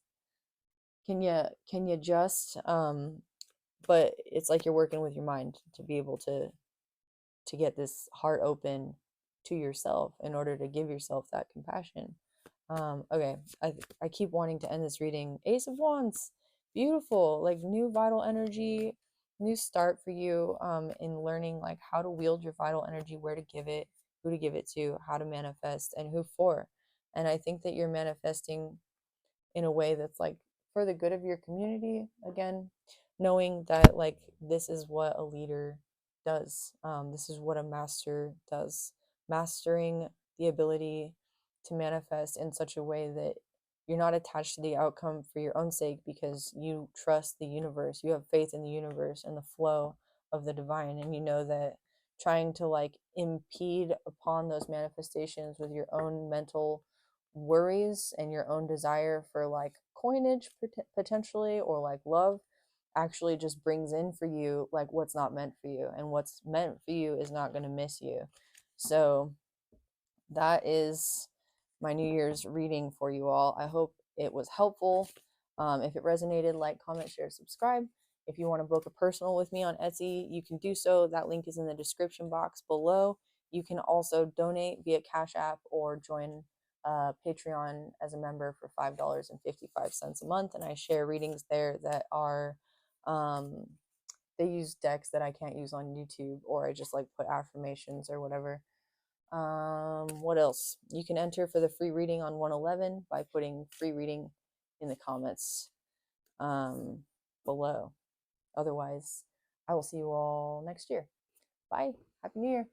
can you just but it's like you're working with your mind to be able to get this heart open to yourself in order to give yourself that compassion. Okay, I keep wanting to end this reading. Ace of Wands, beautiful, like new vital energy, new start for you in learning like how to wield your vital energy, where to give it, who to give it to, how to manifest, and who for. And I think that you're manifesting in a way that's like for the good of your community, again, knowing that like this is what a leader does. This is what a master does, mastering the ability to manifest in such a way that you're not attached to the outcome for your own sake, because you trust the universe, you have faith in the universe and the flow of the divine, and you know that trying to like impede upon those manifestations with your own mental worries and your own desire for like coinage potentially, or like love, actually just brings in for you like what's not meant for you, and what's meant for you is not going to miss you. So that is my New Year's reading for you all. I hope it was helpful. If it resonated, like, comment, share, subscribe. If you want to book a personal with me on Etsy, you can do so. That link is in the description box below. You can also donate via Cash App or join Patreon as a member for $5.55 a month. And I share readings there that are, they use decks that I can't use on YouTube, or I just like put affirmations or whatever. What else? You can enter for the free reading on 111 by putting free reading in the comments below. Otherwise, I will see you all next year. Bye. Happy New Year.